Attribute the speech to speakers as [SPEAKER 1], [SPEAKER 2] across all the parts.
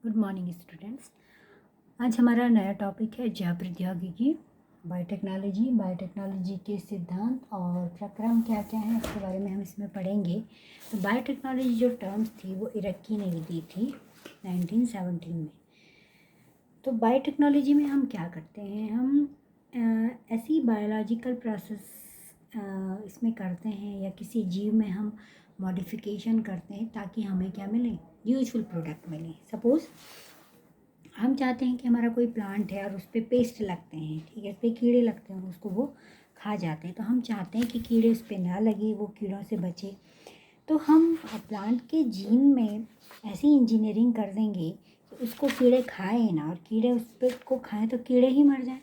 [SPEAKER 1] Good morning students. आज हमारा नया टॉपिक है जैव प्रौद्योगिकी, बायोटेक्नोलॉजी के सिद्धांत और प्रक्रम क्या क्या हैं इसके बारे में हम इसमें पढ़ेंगे। तो बायोटेक्नोलॉजी जो टर्म्स थी वो इरक्की ने दी थी 1917 में। तो बायोटेक्नोलॉजी में हम क्या करते हैं, हम ऐसी बायोलॉजिकल प्रोसेस इसमें करते हैं या किसी जीव में हम मॉडिफिकेशन करते हैं ताकि हमें क्या मिले, यूजफुल प्रोडक्ट मिले। सपोज़ हम चाहते हैं कि हमारा कोई प्लांट है और उस पर पेस्ट लगते हैं, ठीक है, उस पर कीड़े लगते हैं, उसको वो खा जाते हैं। तो हम चाहते हैं कि कीड़े उस पर ना लगे, वो कीड़ों से बचे। तो हम प्लांट के जीन में ऐसी इंजीनियरिंग कर देंगे कि उसको कीड़े खाएं ना, और कीड़े उस पर को खाएं तो कीड़े ही मर जाएं,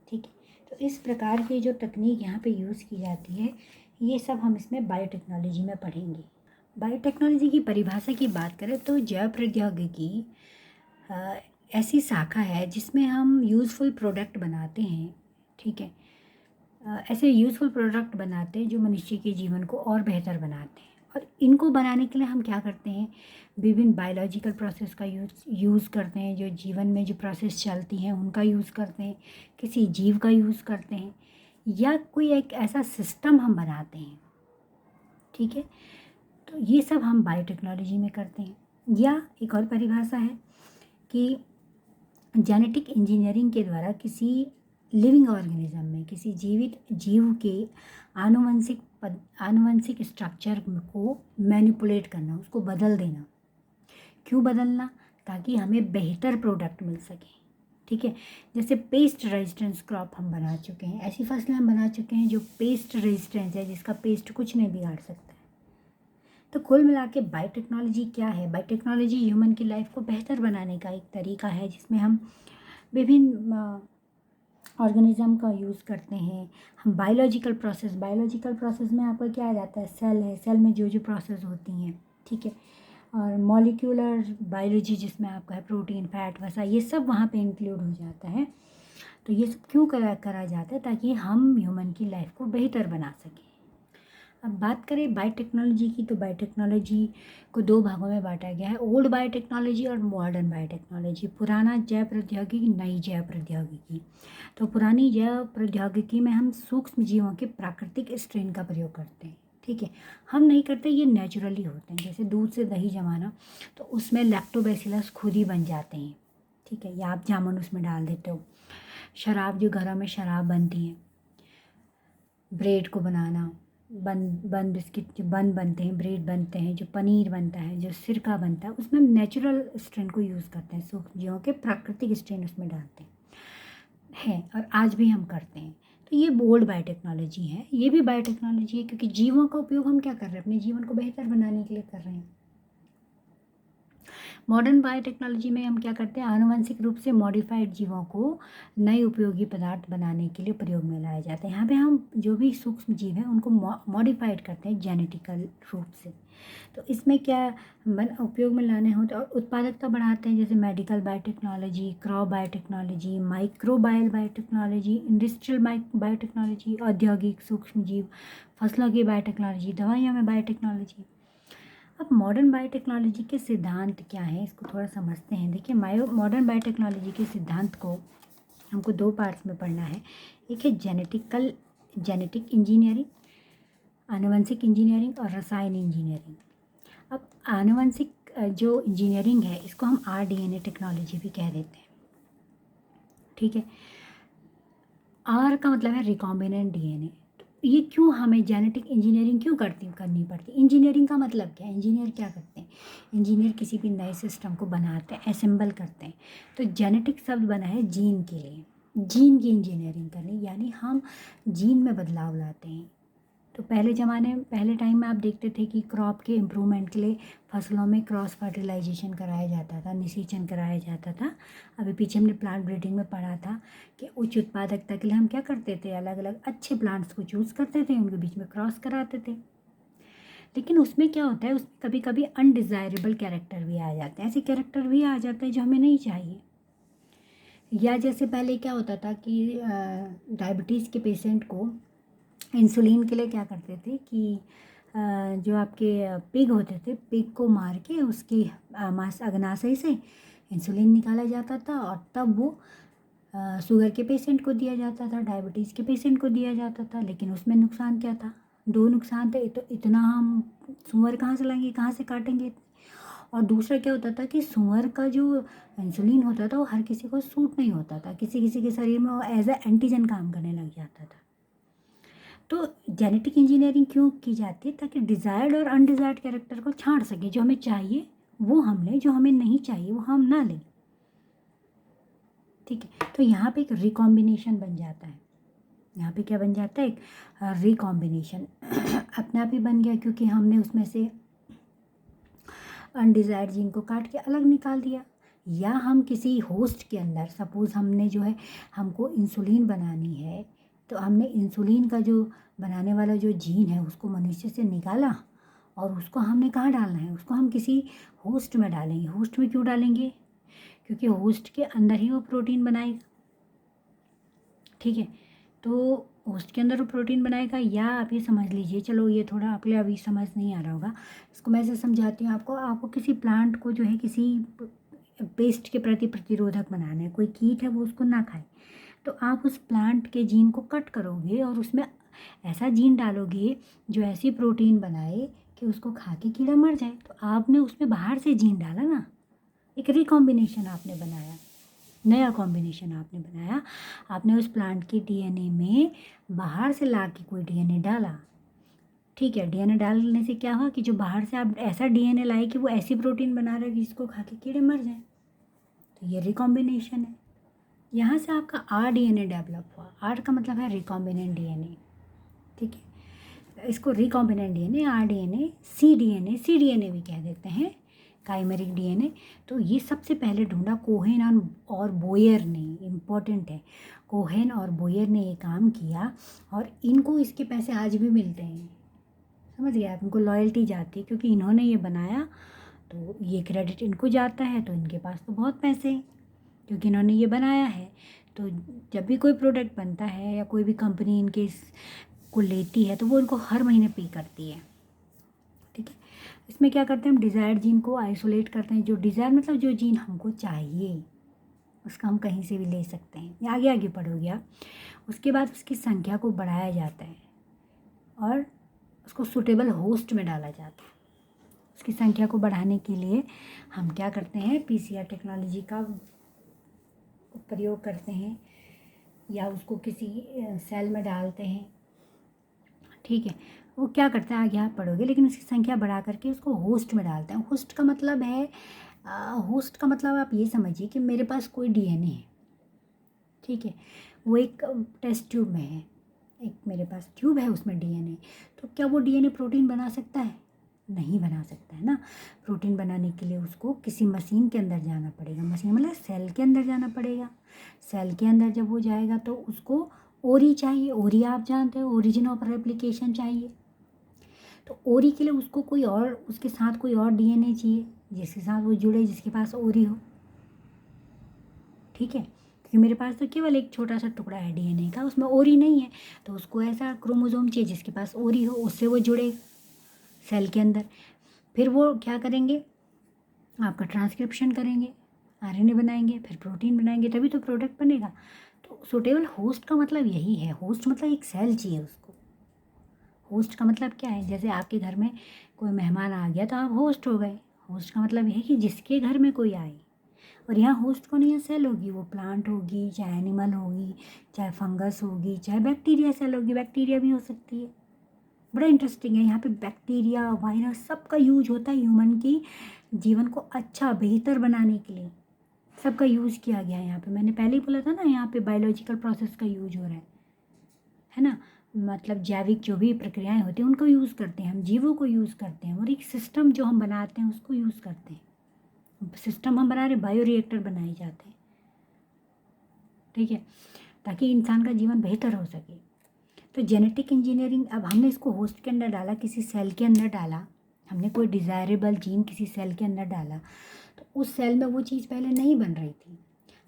[SPEAKER 1] ठीक है। तो इस प्रकार की जो तकनीक यहाँ पे यूज़ की जाती है, ये सब हम इसमें बायोटेक्नोलॉजी में पढ़ेंगे। बायोटेक्नोलॉजी की परिभाषा की बात करें तो जैव प्रौद्योगिकी ऐसी शाखा है जिसमें हम यूज़फुल प्रोडक्ट बनाते हैं, ठीक है। ऐसे यूज़फुल प्रोडक्ट बनाते हैं जो मनुष्य के जीवन को और बेहतर बनाते हैं। और इनको बनाने के लिए हम क्या करते हैं, विभिन्न बायोलॉजिकल प्रोसेस का यूज़ करते हैं, जो जीवन में जो प्रोसेस चलती हैं उनका यूज़ करते हैं, किसी जीव का यूज़ करते हैं, या कोई एक ऐसा सिस्टम हम बनाते हैं, ठीक है। तो ये सब हम बायोटेक्नोलॉजी में करते हैं। या एक और परिभाषा है कि जेनेटिक इंजीनियरिंग के द्वारा किसी लिविंग ऑर्गेनिज्म में, किसी जीवित जीव के आनुवंशिक स्ट्रक्चर को मैनिपुलेट करना, उसको बदल देना। क्यों बदलना? ताकि हमें बेहतर प्रोडक्ट मिल सके, ठीक है। जैसे पेस्ट रेजिस्टेंस क्रॉप हम बना चुके हैं, ऐसी फसलें हम बना चुके हैं जो पेस्ट रेजिस्टेंस है, जिसका पेस्ट कुछ नहीं बिगाड़ सकता है। तो कुल मिला के बायोटेक्नोलॉजी क्या है? बायोटेक्नोलॉजी ह्यूमन की लाइफ को बेहतर बनाने का एक तरीका है, जिसमें हम विभिन्न ऑर्गेनिज्म का यूज़ करते हैं। हम बायोलॉजिकल प्रोसेस में आपका क्या आ जाता है, सेल है, सेल में जो जो प्रोसेस होती हैं, ठीक है। और मॉलिक्यूलर बायोलॉजी जिसमें आपका है प्रोटीन, फैट, वसा, ये सब वहाँ पे इंक्लूड हो जाता है। तो ये सब क्यों करा जाता है? ताकि हम ह्यूमन की लाइफ को बेहतर बना सकें। अब बात करें बायोटेक्नोलॉजी की, तो बायोटेक्नोलॉजी को दो भागों में बांटा गया है, ओल्ड बायोटेक्नोलॉजी और मॉडर्न बायोटेक्नोलॉजी। पुराना जैव प्रौद्योगिकी, नई जैव प्रौद्योगिकी। तो पुरानी जैव प्रौद्योगिकी में हम सूक्ष्म जीवों के प्राकृतिक स्ट्रेन का प्रयोग करते हैं, ठीक है। हम नहीं करते, ये नेचुरली होते हैं। जैसे दूध से दही जमाना, तो उसमें लैक्टोबैसिलस खुद ही बन जाते हैं, ठीक है, या आप जामुन उसमें डाल देते हो। शराब, जो घरों में शराब बनती है, ब्रेड को बनाना, बन बिस्किट, जो बन बनते हैं, ब्रेड बनते हैं, जो पनीर बनता है, जो सिरका बनता है, उसमें हम नेचुरल स्ट्रेन को यूज़ करते हैं, सूक्ष्म जीवों के प्राकृतिक स्ट्रेन उसमें डालते हैं और आज भी हम करते हैं। तो ये ओल्ड बायोटेक्नोलॉजी है, ये भी बायोटेक्नोलॉजी है, क्योंकि जीवों का उपयोग हम क्या कर रहे हैं, अपने जीवन को बेहतर बनाने के लिए कर रहे हैं। मॉडर्न बायोटेक्नोलॉजी में हम क्या करते हैं, आनुवंशिक रूप से मॉडिफाइड जीवों को नए उपयोगी पदार्थ बनाने के लिए प्रयोग में लाए जाते हैं। यहाँ पे हम जो भी सूक्ष्म जीव हैं उनको मॉडिफाइड करते हैं जेनेटिकल रूप से। तो इसमें क्या उपयोग में लाने होते हैं और उत्पादकता बढ़ाते हैं, जैसे medical biotechnology, crop biotechnology, microbial biotechnology, industrial biotechnology, औद्योगिक सूक्ष्म जीव, फसलों की बायोटेक्नोलॉजी, दवाइयों में बायोटेक्नोलॉजी। अब मॉडर्न बायोटेक्नोलॉजी के सिद्धांत क्या हैं, इसको थोड़ा समझते हैं। देखिए, मॉडर्न बायोटेक्नोलॉजी के सिद्धांत को हमको दो पार्ट्स में पढ़ना है। एक है जेनेटिक इंजीनियरिंग, आनुवंशिक इंजीनियरिंग, और रसायन इंजीनियरिंग। अब आनुवंशिक जो इंजीनियरिंग है, इसको हम RDNA टेक्नोलॉजी भी कह देते हैं, ठीक है। आर का मतलब है रिकॉम्बिनेंट DNA। ये क्यों हमें जेनेटिक इंजीनियरिंग क्यों करनी पड़ती? इंजीनियरिंग का मतलब क्या है? इंजीनियर क्या करते हैं? इंजीनियर किसी भी नए सिस्टम को बनाते हैं, असेंबल करते हैं। तो जेनेटिक शब्द बना है जीन के लिए, जीन की इंजीनियरिंग करनी, यानी हम जीन में बदलाव लाते हैं। तो पहले टाइम में आप देखते थे कि क्रॉप के इम्प्रूवमेंट के लिए फसलों में क्रॉस फर्टिलाइजेशन कराया जाता था, निषेचन कराया जाता था। अभी पीछे हमने प्लांट ब्रीडिंग में पढ़ा था कि उच्च उत्पादकता के लिए हम क्या करते थे, अलग अलग अच्छे प्लांट्स को चूज़ करते थे, उनके बीच में क्रॉस कराते थे। लेकिन उसमें क्या होता है, उसमें कभी कभी अनडिज़ायरेबल कैरेक्टर भी आ जाते हैं, ऐसे कैरेक्टर भी आ जाते हैं जो हमें नहीं चाहिए। या जैसे पहले क्या होता था कि डायबिटीज़ के पेशेंट को इंसुलिन के लिए क्या करते थे कि जो आपके पिग होते थे, पिग को मार के उसकी मांस अग्नाशय से इंसुलिन निकाला जाता था और तब वो शुगर के पेशेंट को दिया जाता था, डायबिटीज़ के पेशेंट को दिया जाता था। लेकिन उसमें नुकसान क्या था? 2 नुकसान थे। तो इतना हम सुअर कहाँ से लाएँगे, कहाँ से काटेंगे? और दूसरा क्या होता था कि सुअर का जो इंसुलिन होता था वो हर किसी को सूट नहीं होता था, किसी-किसी के शरीर में वो एज़ अ एंटीजन काम करने लग जाता था। तो जेनेटिक इंजीनियरिंग क्यों की जाती है? ताकि डिज़ायर्ड और अनडिज़ायर्ड कैरेक्टर को छाँट सकें। जो हमें चाहिए वो हम लें, जो हमें नहीं चाहिए वो हम ना लें। ठीक है? तो यहाँ पे एक रिकॉम्बिनेशन बन जाता है। यहाँ पे क्या बन जाता है? एक रिकॉम्बिनेशन अपने आप ही बन गया, क्योंकि हमने उसमें से अनडिज़ायर्ड जीन को काट के अलग निकाल दिया। या हम किसी होस्ट के अंदर, सपोज़ हमने जो है हमको इंसुलिन बनानी है, तो हमने इंसुलिन का जो बनाने वाला जो जीन है उसको मनुष्य से निकाला और उसको हमने कहाँ डालना है? उसको हम किसी होस्ट में डालेंगे। होस्ट में क्यों डालेंगे? क्योंकि होस्ट के अंदर ही वो प्रोटीन बनाएगा। ठीक है? तो होस्ट के अंदर वो प्रोटीन बनाएगा। या आप ये समझ लीजिए, चलो ये थोड़ा आपके लिए अभी समझ नहीं आ रहा होगा, इसको मैं ऐसे समझाती हूँ आपको। आपको किसी प्लांट को जो है किसी पेस्ट के प्रति प्रतिरोधक बनाना है, कोई कीट है वो उसको ना खाए, तो आप उस प्लांट के जीन को कट करोगे और उसमें ऐसा जीन डालोगे जो ऐसी प्रोटीन बनाए कि उसको खा के कीड़ा मर जाए। तो आपने उसमें बाहर से जीन डाला ना, एक रिकॉम्बिनेशन आपने बनाया, नया कॉम्बिनेशन आपने बनाया। आपने उस प्लांट के डीएनए में बाहर से ला के कोई डीएनए डाला। ठीक है? डीएनए डालने से क्या हुआ कि जो बाहर से आप ऐसा डीएनए लाए कि वो ऐसी प्रोटीन बना रहा है कि जिसको खा के कीड़े मर जाएं। तो ये रिकॉम्बिनेशन है। यहाँ से आपका आरडीएनए डेवलप हुआ। आर का मतलब है रिकॉम्बिनेंट डीएनए। ठीक है? इसको रिकॉम्बिनेंट डीएनए, आरडीएनए, सीडीएनए भी कह देते हैं, काइमेरिक डीएनए। तो ये सबसे पहले ढूंढा कोहेन और बोयर ने। इम्पॉर्टेंट है, कोहेन और बोयर ने ये काम किया और इनको इसके पैसे आज भी मिलते हैं। समझ गए आप? इनको लॉयल्टी जाती है क्योंकि इन्होंने ये बनाया, तो ये क्रेडिट इनको जाता है। तो इनके पास तो बहुत पैसे हैं क्योंकि इन्होंने ये बनाया है। तो जब भी कोई प्रोडक्ट बनता है या कोई भी कंपनी इनके को लेती है तो वो इनको हर महीने पे करती है। ठीक है? इसमें क्या करते हैं हम? डिज़ायर्ड जीन को आइसोलेट करते हैं। जो डिज़ायर मतलब जो जीन हमको चाहिए उसका हम कहीं से भी ले सकते हैं। या आगे आगे पढ़ोगे आप। उसके बाद उसकी संख्या को बढ़ाया जाता है और उसको सूटेबल होस्ट में डाला जाता है। उसकी संख्या को बढ़ाने के लिए हम क्या करते हैं? पीसीआर टेक्नोलॉजी का प्रयोग करते हैं या उसको किसी सेल में डालते हैं। ठीक है? वो क्या करते हैं आगे आप पढ़ोगे, लेकिन उसकी संख्या बढ़ा करके उसको होस्ट में डालते हैं। होस्ट का मतलब है होस्ट का मतलब आप ये समझिए कि मेरे पास कोई डीएनए है। ठीक है? वो एक टेस्ट ट्यूब में है, एक मेरे पास ट्यूब है उसमें डीएनए। तो क्या वो डीएनए प्रोटीन बना सकता है? नहीं बना सकता है ना। प्रोटीन बनाने के लिए उसको किसी मशीन के अंदर जाना पड़ेगा। मशीन मतलब सेल के अंदर जाना पड़ेगा। सेल के अंदर जब वो जाएगा तो उसको ओरी चाहिए। ओरी आप जानते हो, ओरिजिन ऑफ रेप्लिकेशन चाहिए। तो ओरी के लिए उसको कोई और, उसके साथ कोई और डीएनए चाहिए जिसके साथ वो जुड़े, जिसके पास ओरी हो। ठीक है? क्योंकि मेरे पास तो केवल एक छोटा सा टुकड़ा है डीएनए का, उसमें ओरी नहीं है। तो उसको ऐसा क्रोमोसोम चाहिए जिसके पास ओरी हो, उससे वो जुड़े सेल के अंदर। फिर वो क्या करेंगे? आपका ट्रांसक्रिप्शन करेंगे, आरएनए बनाएंगे, फिर प्रोटीन बनाएंगे, तभी तो प्रोडक्ट बनेगा। तो सूटेबल होस्ट का मतलब यही है। होस्ट मतलब एक सेल चाहिए उसको। होस्ट का मतलब क्या है? जैसे आपके घर में कोई मेहमान आ गया तो आप होस्ट हो गए। होस्ट का मतलब यह है कि जिसके घर में कोई आए, और यहाँ होस्ट कौन है? यहाँ सेल होगी। वो प्लांट होगी, चाहे एनिमल होगी, चाहे फंगस होगी, चाहे बैक्टीरिया सेल होगी। बैक्टीरिया भी हो सकती है। बड़ा इंटरेस्टिंग है। यहाँ पे बैक्टीरिया, वायरस, सबका यूज होता है ह्यूमन की जीवन को अच्छा बेहतर बनाने के लिए। सबका यूज़ किया गया है यहाँ पे। मैंने पहले ही बोला था ना, यहाँ पे बायोलॉजिकल प्रोसेस का यूज हो रहा है ना। मतलब जैविक जो भी प्रक्रियाएं होती हैं उनको यूज़ करते हैं हम, जीवों को यूज़ करते हैं, और एक सिस्टम जो हम बनाते हैं उसको यूज़ करते हैं। सिस्टम हम बना रहे, बायो रिएक्टर बनाए जाते हैं। ठीक है? ताकि इंसान का जीवन बेहतर हो सके। तो जेनेटिक इंजीनियरिंग, अब हमने इसको होस्ट के अंदर डाला, किसी सेल के अंदर डाला, हमने कोई डिज़ायरेबल जीन किसी सेल के अंदर डाला, तो उस सेल में वो चीज़ पहले नहीं बन रही थी।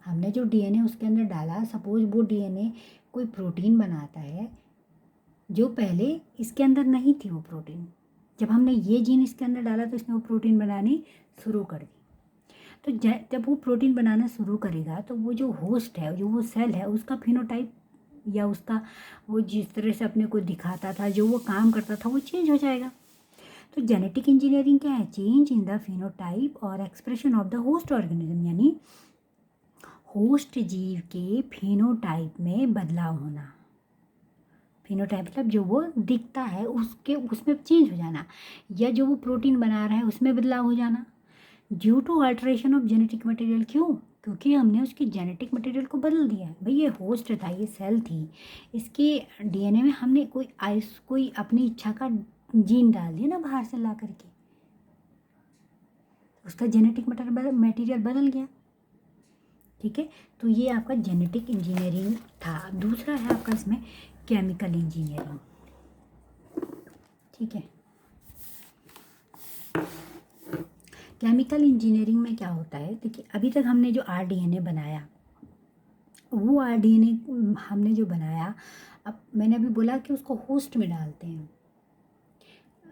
[SPEAKER 1] हमने जो डीएनए उसके अंदर डाला, सपोज वो डीएनए कोई प्रोटीन बनाता है जो पहले इसके अंदर नहीं थी वो प्रोटीन। जब हमने ये जीन इसके अंदर डाला तो इसने वो प्रोटीन बनानी शुरू कर दी। तो जब वो प्रोटीन बनाना शुरू करेगा तो वो जो होस्ट है, जो वो सेल है, उसका फिनोटाइप या उसका वो जिस तरह से अपने को दिखाता था, जो वो काम करता था, वो चेंज हो जाएगा। तो जेनेटिक इंजीनियरिंग क्या है? चेंज इन द फिनोटाइप और expression of the host organism, यानी होस्ट जीव के फिनोटाइप में बदलाव होना। फिनोटाइप मतलब जो वो दिखता है उसके उसमें चेंज हो जाना, या जो वो प्रोटीन बना रहा है उसमें बदलाव हो जाना due to alteration of genetic material. क्यों? क्योंकि हमने उसके जेनेटिक मटेरियल को बदल दिया है। भाई ये होस्ट था, ये सेल थी, इसके डीएनए में हमने कोई अपनी इच्छा का जीन डाल दिया ना बाहर से ला करके, उसका जेनेटिक मटेरियल बदल गया। ठीक है, तो ये आपका जेनेटिक इंजीनियरिंग था। दूसरा है आपका इसमें केमिकल इंजीनियरिंग। ठीक है, केमिकल इंजीनियरिंग में क्या होता है? देखिए अभी तक हमने जो आरडीएनए बनाया, वो आरडीएनए हमने जो बनाया, अब मैंने अभी बोला कि उसको होस्ट में डालते हैं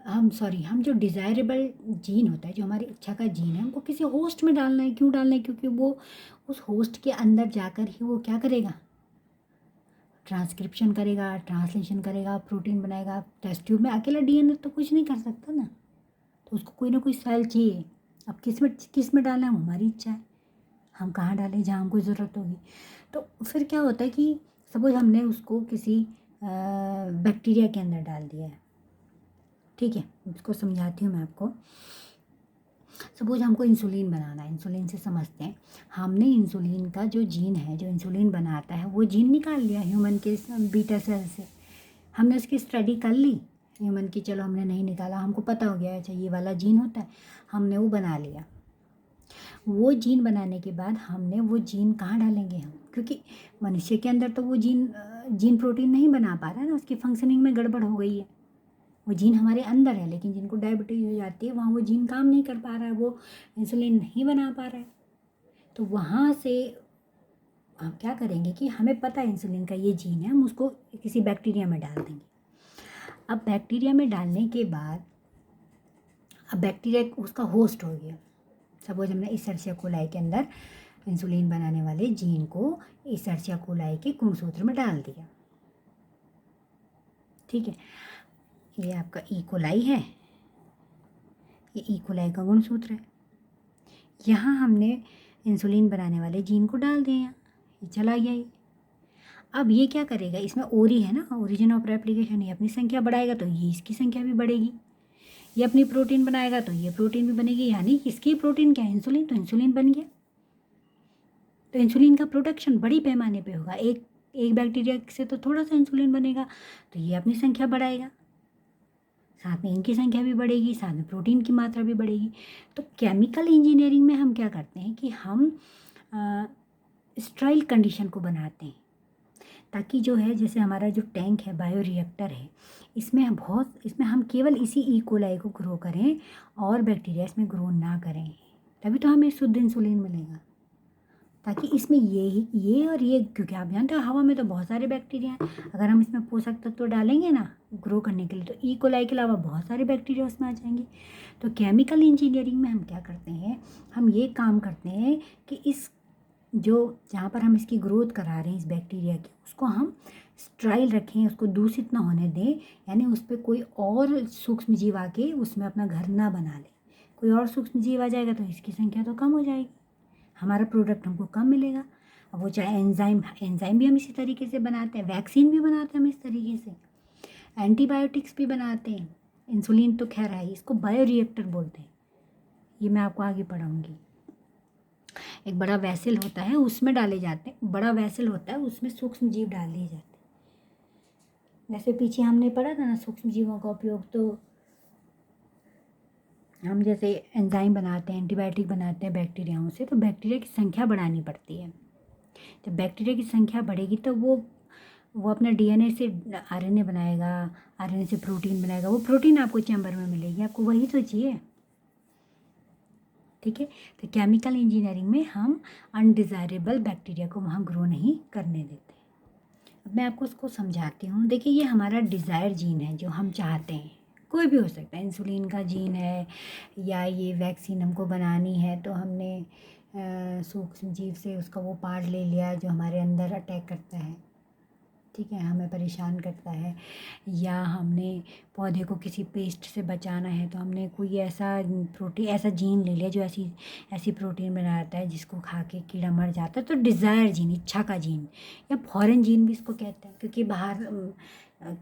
[SPEAKER 1] हम जो डिज़ायरेबल जीन होता है, जो हमारी इच्छा का जीन है, हमको किसी होस्ट में डालना है। क्यों डालना है? क्योंकि वो उस होस्ट के अंदर जाकर ही वो क्या करेगा? ट्रांसक्रिप्शन करेगा, ट्रांसलेशन करेगा, प्रोटीन बनाएगा। टेस्ट ट्यूब में अकेला डीएनए तो कुछ नहीं कर सकता ना, तो उसको कोई ना कोई सेल चाहिए। अब किस में डालना है वो हमारी इच्छा है, हम कहाँ डालें जहाँ हमको ज़रूरत होगी। तो फिर क्या होता है कि सपोज हमने उसको किसी बैक्टीरिया के अंदर डाल दिया है। ठीक है, इसको समझाती हूँ मैं आपको। सपोज हमको इंसुलिन बनाना है, इंसुलिन से समझते हैं। हमने इंसुलिन का जो जीन है, जो इंसुलिन बनाता है, वो जीन निकाल लिया ह्यूमन के बीटा सेल से। हमने उसकी स्टडी कर ली ह्यूमन की, चलो हमने नहीं निकाला, हमको पता हो गया अच्छा ये वाला जीन होता है, हमने वो बना लिया। वो जीन बनाने के बाद हमने वो जीन कहाँ डालेंगे हम? क्योंकि मनुष्य के अंदर तो वो जीन प्रोटीन नहीं बना पा रहा है ना, उसकी फंक्शनिंग में गड़बड़ हो गई है। वो जीन हमारे अंदर है, लेकिन जिनको डायबिटीज़ हो जाती है वहाँ वो जीन काम नहीं कर पा रहा है, वो इंसुलिन नहीं बना पा रहा है। तो वहाँ से हम क्या करेंगे कि हमें पता है इंसुलिन का ये जीन है, हम उसको किसी बैक्टीरिया में डाल देंगे। अब बैक्टीरिया में डालने के बाद, अब बैक्टीरिया उसका होस्ट हो गया। सपोज हमने इशर्शिया कोलाई के अंदर इंसुलिन बनाने वाले जीन को इशर्शिया कोलाई के गुणसूत्र में डाल दिया। ठीक है, ये आपका ई कोलाई है, ये ई कोलाई का गुणसूत्र है। यहाँ हमने इंसुलिन बनाने वाले जीन को डाल दिया, ये चला गया ये। अब ये क्या करेगा? इसमें ओरी है ना, ओरिजिन ऑफ रेप्लिकेशन। ये अपनी संख्या बढ़ाएगा तो ये इसकी संख्या भी बढ़ेगी। ये अपनी प्रोटीन बनाएगा तो ये प्रोटीन भी बनेगी, यानी इसकी प्रोटीन क्या है? इंसुलिन। तो इंसुलिन बन गया। तो इंसुलिन का प्रोडक्शन बड़ी पैमाने पे होगा। एक बैक्टीरिया से तो थोड़ा सा इंसुलिन बनेगा, तो ये अपनी संख्या बढ़ाएगा, साथ में इनकी संख्या भी बढ़ेगी, साथ में प्रोटीन की मात्रा भी बढ़ेगी। तो केमिकल इंजीनियरिंग में हम क्या करते हैं कि हम स्टेराइल कंडीशन को बनाते हैं, ताकि जो है, जैसे हमारा जो टैंक है, बायोरिएक्टर है, इसमें हम केवल इसी ई कोलाई को ग्रो करें और बैक्टीरिया इसमें ग्रो ना करें। तभी तो हमें शुद्ध इंसुलिन मिलेगा। ताकि इसमें ये और ये, क्योंकि आप जानते हो हवा में तो बहुत सारे बैक्टीरिया हैं, अगर हम इसमें पोषक तत्व तो डालेंगे ना ग्रो करने के लिए, तो ई कोलाई के अलावा बहुत सारे बैक्टीरिया उसमें आ जाएंगे। तो केमिकल इंजीनियरिंग में हम क्या करते हैं, हम ये काम करते हैं कि इस जहाँ पर हम इसकी ग्रोथ करा रहे हैं इस बैक्टीरिया की, उसको हम स्टेराइल रखें, उसको दूषित ना होने दें, यानी उस पर कोई और सूक्ष्म जीव आके उसमें अपना घर ना बना ले। कोई और सूक्ष्म जीव आ जाएगा तो इसकी संख्या तो कम हो जाएगी, हमारा प्रोडक्ट हमको कम मिलेगा। अब वो चाहे एंजाइम भी हम इसी तरीके से बनाते हैं, वैक्सीन भी बनाते हैं हम इस तरीके से, एंटीबायोटिक्स भी बनाते हैं। इंसुलिन तो खैर है, इसको बायोरिएक्टर बोलते हैं, ये मैं आपको आगे पढ़ाऊँगी। एक बड़ा वैसल होता है, उसमें डाले जाते हैं, बड़ा वैसल होता है, उसमें सूक्ष्म जीव डाल दिए जाते हैं। जैसे पीछे हमने पढ़ा था ना सूक्ष्म जीवों का उपयोग, तो हम जैसे एंजाइम बनाते हैं, एंटीबायोटिक बनाते हैं बैक्टीरियाओं से, तो बैक्टीरिया की संख्या बढ़ानी पड़ती है। जब बैक्टीरिया की संख्या बढ़ेगी तो वो अपना डीएनए से आरएनए बनाएगा, आरएनए से प्रोटीन बनाएगा, वो प्रोटीन आपको चैम्बर में मिलेगी, आपको वही तो चाहिए। ठीक है, तो केमिकल इंजीनियरिंग में हम अनडिज़ायरेबल बैक्टीरिया को वहाँ ग्रो नहीं करने देते। अब मैं आपको उसको समझाती हूँ। देखिए, ये हमारा डिज़ायर जीन है जो हम चाहते हैं, कोई भी हो सकता है, इंसुलिन का जीन है या ये वैक्सीन हमको बनानी है तो हमने सूक्ष्म जीव से उसका वो पार्ट ले लिया जो हमारे अंदर अटैक करता है, ठीक है, हमें परेशान करता है। या हमने पौधे को किसी पेस्ट से बचाना है तो हमने कोई ऐसा प्रोटीन, ऐसा जीन ले लिया जो ऐसी ऐसी प्रोटीन बनाता है जिसको खा के कीड़ा मर जाता है। तो डिज़ायर जीन, इच्छा का जीन, या फॉरेन जीन भी इसको कहते हैं, क्योंकि बाहर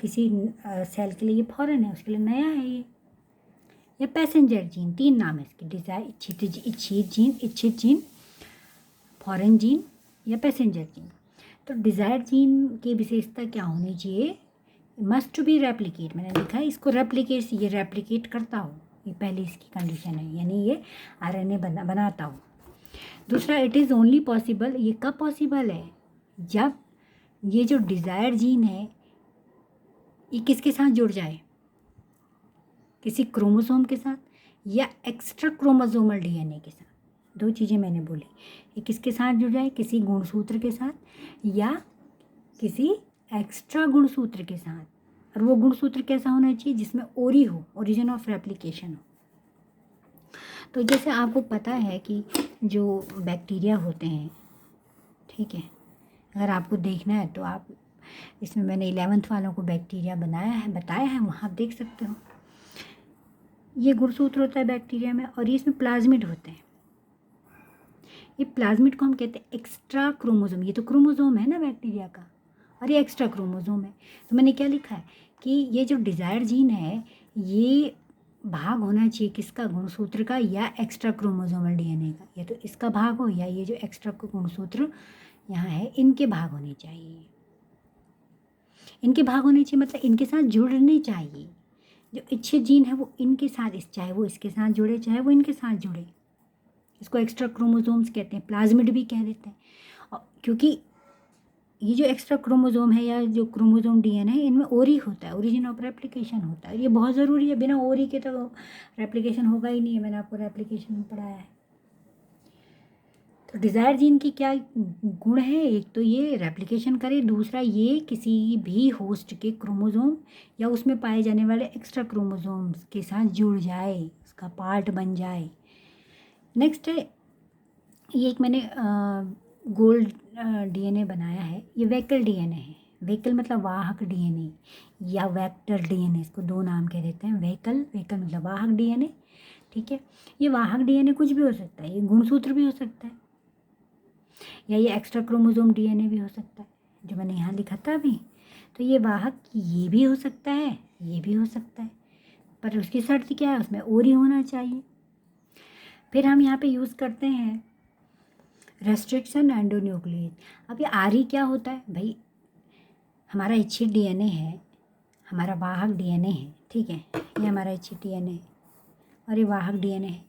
[SPEAKER 1] किसी सेल के लिए ये फॉरेन है, उसके लिए नया है ये। या पैसेंजर जीन, 3 नाम है इसके, डिज़ायर, इच्छित जीन, फॉरेन जीन या पैसेंजर जीन। तो डिज़ायर जीन की विशेषता क्या होनी चाहिए? मस्ट टू बी रेप्लिकेट, मैंने लिखा है इसको रेप्लिकेट, ये रेप्लिकेट करता हो, ये पहली इसकी कंडीशन है, यानी ये आरएनए बनाता हो। दूसरा, इट इज़ ओनली पॉसिबल, ये कब पॉसिबल है? जब ये जो डिज़ायर जीन है ये किसके साथ जुड़ जाए? किसी क्रोमोसोम के साथ या एक्स्ट्रा क्रोमोसोमल डीएनए के साथ। 2 चीज़ें मैंने बोली, ये किसके साथ जुड़ जाए? किसी गुणसूत्र के साथ या किसी एक्स्ट्रा गुणसूत्र के साथ। और वो गुणसूत्र कैसा होना चाहिए? जिसमें ओरी हो, ओरिजिन ऑफ रेप्लिकेशन हो। तो जैसे आपको पता है कि जो बैक्टीरिया होते हैं, ठीक है, अगर आपको देखना है तो आप इसमें मैंने 11th वालों को बैक्टीरिया बताया है, वहाँ आप देख सकते हो। ये गुणसूत्र होता है बैक्टीरिया में और ये इसमें प्लाज्मिड होते हैं। ये प्लाज्मिड को हम कहते हैं एक्स्ट्रा क्रोमोसोम। ये तो क्रोमोसोम है ना बैक्टीरिया का, और ये एक्स्ट्रा क्रोमोसोम है। तो मैंने क्या लिखा है कि ये जो डिज़ायर जीन है ये भाग होना चाहिए किसका? गुणसूत्र का या एक्स्ट्रा क्रोमोसोमल डीएनए का। या तो इसका भाग हो या ये जो एक्स्ट्रा गुणसूत्र यहाँ है इनके भाग होने चाहिए। इनके भाग होने चाहिए मतलब इनके साथ जुड़ने चाहिए। जो इच्छित जीन है वो इनके साथ, चाहे वो इसके साथ जुड़े चाहे वो इनके साथ जुड़े, इसको एक्स्ट्रा क्रोमोसोम्स कहते हैं, प्लाज्मिड भी कह देते हैं। और क्योंकि ये जो एक्स्ट्रा क्रोमोसोम है या जो क्रोमोसोम डीएनए है इनमें ओरी होता है, ओरिजिन ऑफ रेप्लिकेशन होता है। ये बहुत ज़रूरी है, बिना ओरी के तो रेप्लिकेशन होगा ही नहीं है, मैंने आपको रेप्लिकेशन में पढ़ाया है। तो डिज़ायर जीन की क्या गुण है? एक तो ये रेप्लिकेशन करे, दूसरा ये किसी भी होस्ट के क्रोमोसोम या उसमें पाए जाने वाले एक्स्ट्रा क्रोमोसोम्स के साथ जुड़ जाए, उसका पार्ट बन जाए। नेक्स्ट है, ये एक मैंने गोल्ड डीएनए बनाया है, ये वेक्टर डीएनए है। वेहिकल मतलब वाहक डीएनए या वेक्टर डीएनए, इसको 2 नाम कह देते हैं। वेहिकल मतलब वाहक डीएनए, ठीक है। ये वाहक डीएनए कुछ भी हो सकता है, ये गुणसूत्र भी हो सकता है या ये एक्स्ट्रा क्रोमोसोम डीएनए भी हो सकता है जो मैंने यहाँ लिखा था अभी। तो ये वाहक ये भी हो सकता है, ये भी हो सकता है, पर उसकी शर्त क्या है? उसमें ओरी होना चाहिए। फिर हम यहाँ पे यूज़ करते हैं रेस्ट्रिक्शन एंडोन्यूक्लियस। अब ये आरई क्या होता है भाई? हमारा इच्छित डीएनए है, हमारा वाहक डीएनए है, ठीक है, ये हमारा इच्छित डीएनए है और ये वाहक डीएनए है।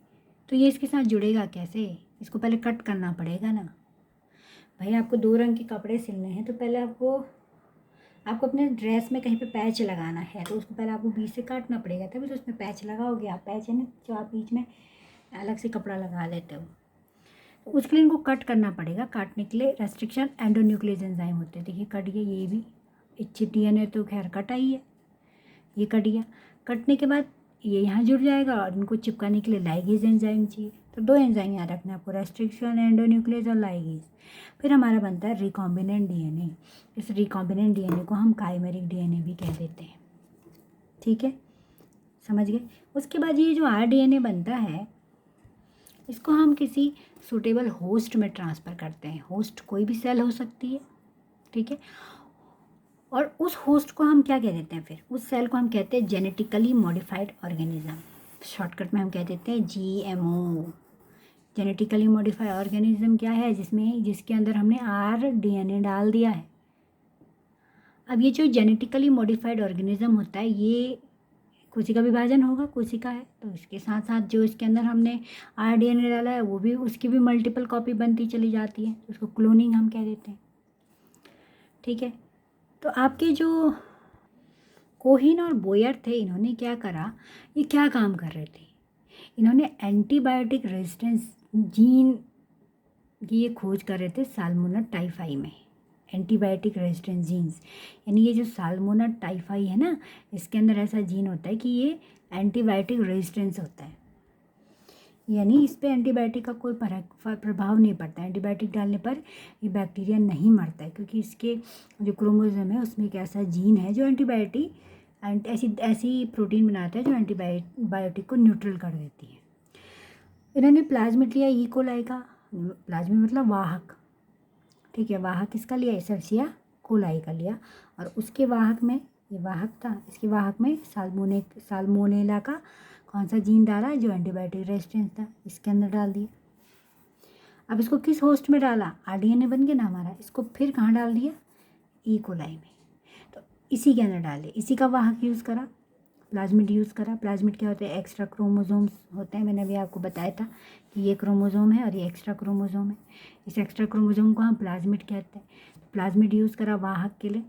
[SPEAKER 1] तो ये इसके साथ जुड़ेगा कैसे? इसको पहले कट करना पड़ेगा ना भाई। आपको 2 रंग के कपड़े सिलने हैं तो पहले आपको अपने ड्रेस में कहीं पे पैच लगाना है तो उसको पहले आपको बीच से काटना पड़ेगा, तभी तो उसमें पैच लगाओगे आप। पैच है ना जो आप बीच में अलग से कपड़ा लगा लेते हो, तो उसके लिए इनको कट करना पड़ेगा। काटने के लिए रेस्ट्रिक्शन एंडोन्यूक्लियस एंजाइम होते हैं। देखिए कट गया, ये भी इच्छित डीएनए तो खैर कट आई है, ये कट गया। कटने के बाद ये यहाँ जुड़ जाएगा और इनको चिपकाने के लिए लाइगेज एंजाइम चाहिए। तो 2 एंजाइम याद रखना आपको, रेस्ट्रिक्शन एंडोन्यूक्लियस और लाइगेज। फिर हमारा बनता है रिकॉम्बिनेंट डीएनए। इस रिकॉम्बिनेंट डीएनए को हम काइमेरिक डीएनए भी कह देते हैं, ठीक है, समझ गए। उसके बाद ये जो आरडीएनए बनता है इसको हम किसी सूटेबल होस्ट में ट्रांसफ़र करते हैं। होस्ट कोई भी सेल हो सकती है, ठीक है, और उस होस्ट को हम क्या कह देते हैं? फिर उस सेल को हम कहते हैं जेनेटिकली मॉडिफाइड ऑर्गेनिज्म। शॉर्टकट में हम कह देते हैं जीएमओ। जेनेटिकली मॉडिफाइड ऑर्गेनिज्म क्या है? जिसके अंदर हमने आरडीएनए डाल दिया है। अब ये जो जेनेटिकली मॉडिफाइड ऑर्गेनिज्म होता है ये कोशिका विभाजन होगा, कोशिका है तो इसके साथ साथ जो इसके अंदर हमने आरडीएनए डाला है वो भी, उसकी भी मल्टीपल कॉपी बनती चली जाती है, उसको क्लोनिंग हम कह देते हैं, ठीक है। तो आपके जो कोहिन और बोयर थे इन्होंने क्या करा, ये क्या काम कर रहे थे? इन्होंने एंटीबायोटिक रेजिस्टेंस जीन की ये खोज कर रहे थे साल्मोनेला टाइफाई में, एंटीबायोटिक रेजिस्टेंस जीन्स, यानी ये जो साल्मोना टाइफाई है ना, इसके अंदर ऐसा जीन होता है कि ये एंटीबायोटिक रेजिस्टेंस होता है, यानी इस पे एंटीबायोटिक का कोई प्रभाव नहीं पड़ता। एंटीबायोटिक डालने पर ये बैक्टीरिया नहीं मरता है, क्योंकि इसके जो क्रोमोसोम है उसमें एक ऐसा जीन है जो एंटीबायोटिक ऐसी ऐसी प्रोटीन बनाता है जो एंटीबायोटिक को न्यूट्रल कर देती है। इन्होंने प्लाज्मिड लिया ई कोलाई का, प्लाज्मिड मतलब वाहक, ठीक है, वाहक किसका लिया, एसर्सिया कोलाई का लिया, और उसके वाहक में, ये वाहक था, इसके वाहक में साल्मोनेला का कौन सा जीन डाला जो एंटीबायोटिक रेजिस्टेंस था, इसके अंदर डाल दिया। अब इसको किस होस्ट में डाला, आरडीएनए बन गया ना हमारा, इसको फिर कहाँ डाल दिया, ई कोलाई में, तो इसी के अंदर डाल दिया, इसी का वाहक यूज़ करा, प्लाज्मिड यूज़ करा। प्लाज्मिड क्या होते हैं, एक्स्ट्रा क्रोमोसोम्स होते हैं, मैंने अभी आपको बताया था कि ये क्रोमोसोम है और ये एक्स्ट्रा क्रोमोसोम है, इस एक्स्ट्रा क्रोमोसोम को हम प्लाज्मिड कहते हैं। प्लाज्मिड यूज़ करा वाहक के लिए,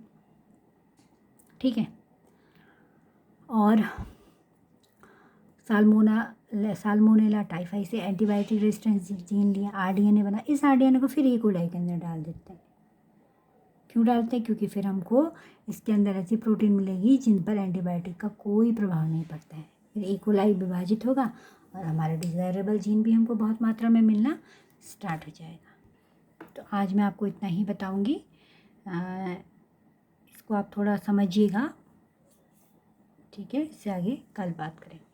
[SPEAKER 1] ठीक है, और साल्मोनेला टाइफाई से एंटीबायोटिक रेजिस्टेंस जीन लिया, आरडीएनए बना, इस आरडीएनए को फिर ई कोलाई के अंदर डाल देते हैं। क्यों डालते हैं, क्योंकि फिर हमको इसके अंदर ऐसी प्रोटीन मिलेगी जिन पर एंटीबायोटिक का कोई प्रभाव नहीं पड़ता है। फिर ई कोलाई विभाजित होगा और हमारा डिज़ायरेबल जीन भी हमको बहुत मात्रा में मिलना स्टार्ट हो जाएगा। तो आज मैं आपको इतना ही बताऊंगी, इसको आप थोड़ा समझिएगा, ठीक है, इससे आगे कल बात करेंगे।